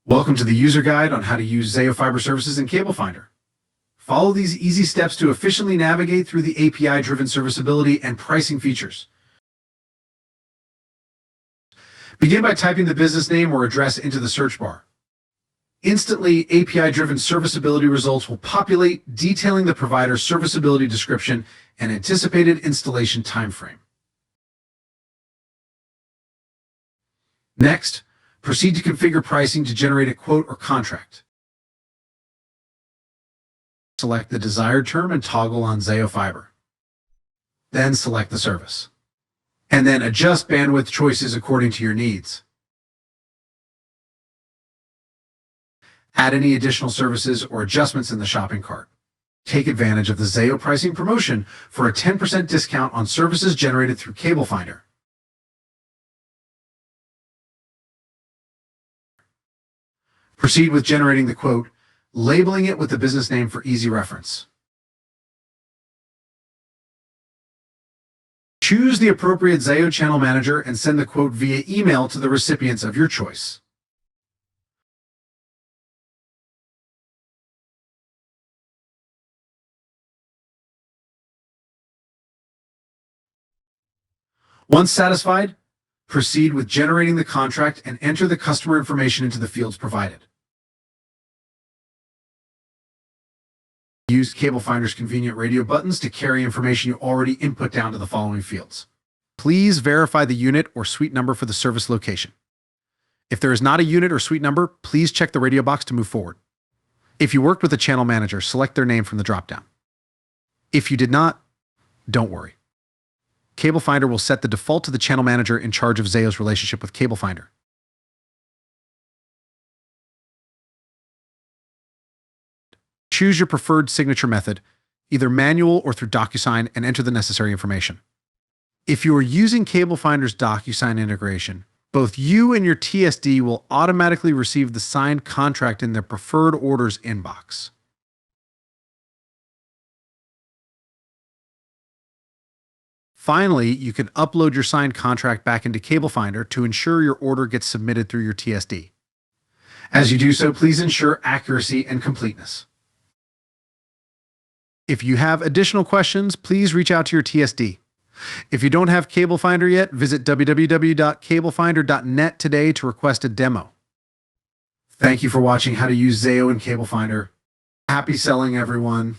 Welcome to the user guide on how to use Zayo fiber services in CableFinder. Follow these easy steps to efficiently navigate through the API-driven serviceability and pricing features. Begin by typing the business name or address into the search bar. Instantly, API-driven serviceability results will populate, detailing the provider's serviceability description and anticipated installation timeframe. Next, proceed to configure pricing to generate a quote or contract. Select the desired term and toggle on Zayo Fiber. Then select the service. And then adjust bandwidth choices according to your needs. Add any additional services or adjustments in the shopping cart. Take advantage of the Zayo pricing promotion for a 10% discount on services generated through CableFinder. Proceed with generating the quote, labeling it with the business name for easy reference. Choose the appropriate Zayo channel manager and send the quote via email to the recipients of your choice. Once satisfied, proceed with generating the contract and enter the customer information into the fields provided. Use CableFinder's convenient radio buttons to carry information you already input down to the following fields. Please verify the unit or suite number for the service location. If there is not a unit or suite number, please check the radio box to move forward. If you worked with a channel manager, select their name from the dropdown. If you did not, don't worry. CableFinder will set the default to the channel manager in charge of Zayo's relationship with CableFinder. Choose your preferred signature method, either manual or through DocuSign, and enter the necessary information. If you are using CableFinder's DocuSign integration, both you and your TSD will automatically receive the signed contract in their preferred orders inbox. Finally, you can upload your signed contract back into CableFinder to ensure your order gets submitted through your TSD. As you do so, please ensure accuracy and completeness. If you have additional questions, please reach out to your TSD. If you don't have CableFinder yet, visit www.cablefinder.net today to request a demo. Thank you for watching how to use Zayo and CableFinder. Happy selling, everyone.